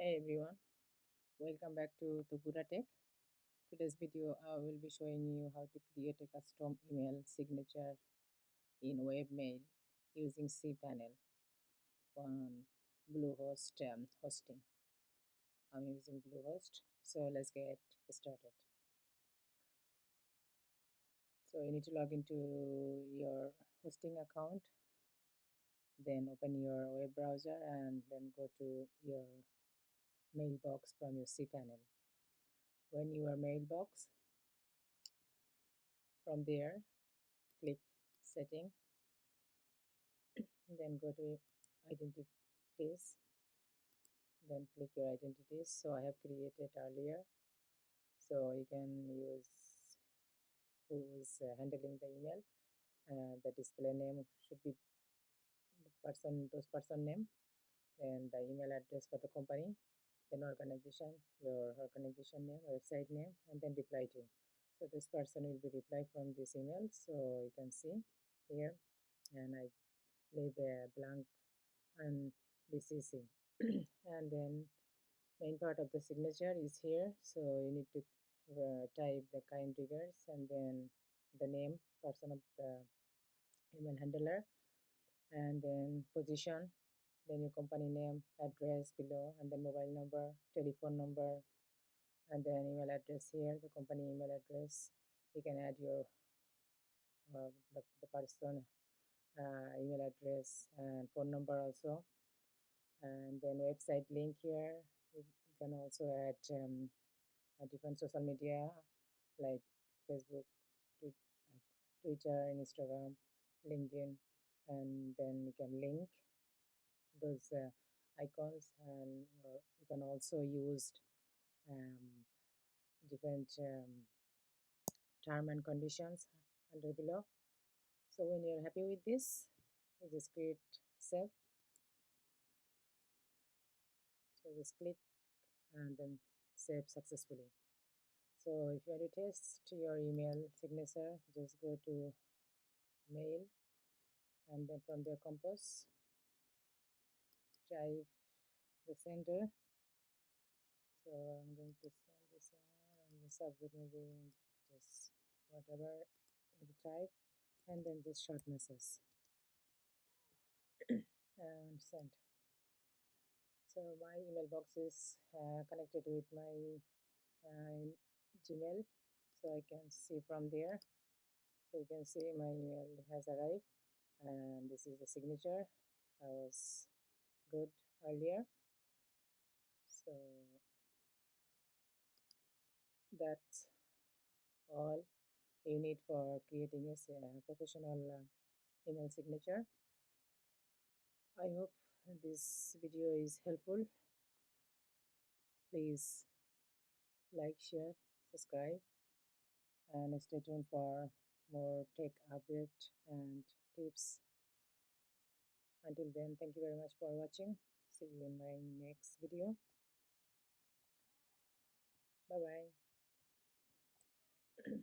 Hey everyone, welcome back to Buddha Tech. Today's video I will be showing you how to create a custom email signature in Webmail using cPanel on Bluehost hosting. I'm using Bluehost, so let's get started. So you need to log into your hosting account, then open your web browser and then go to your mailbox from your cPanel. When your mailbox, from there click setting, then go to identities, then click your identities. So I have created earlier, so you can use who's handling the email. The display name should be those person name, then the email address for the company, then organization, your organization name, website name, and then reply to. So this person will be reply from this email, so you can see here, and I leave a blank and BCC. And then main part of the signature is here, so you need to type the kind triggers and then the name person of the email handler, and then position, then your company name, address below, and then mobile number, telephone number, and then email address here, the company email address. You can add your the person email address and phone number also, and then website link here. You can also add different social media like Facebook, Twitter, Instagram, LinkedIn, and then you can link those icons, and you can also use um, different term and conditions under below. So when you're happy with this, you just click save. So just click and then save successfully. So if you want to test your email signature, just go to mail, and then from there compose, type the center. So I'm going to send this one, and the subject maybe just whatever you type, and then just short message and send. So my email box is connected with my Gmail, so I can see from there. So you can see my email has arrived, and this is the signature. I was good earlier. So that's all you need for creating a professional email signature. I hope this video is helpful. Please like, share, subscribe, and stay tuned for more tech update and tips. Until then, thank you very much for watching. See you in my next video. Bye bye.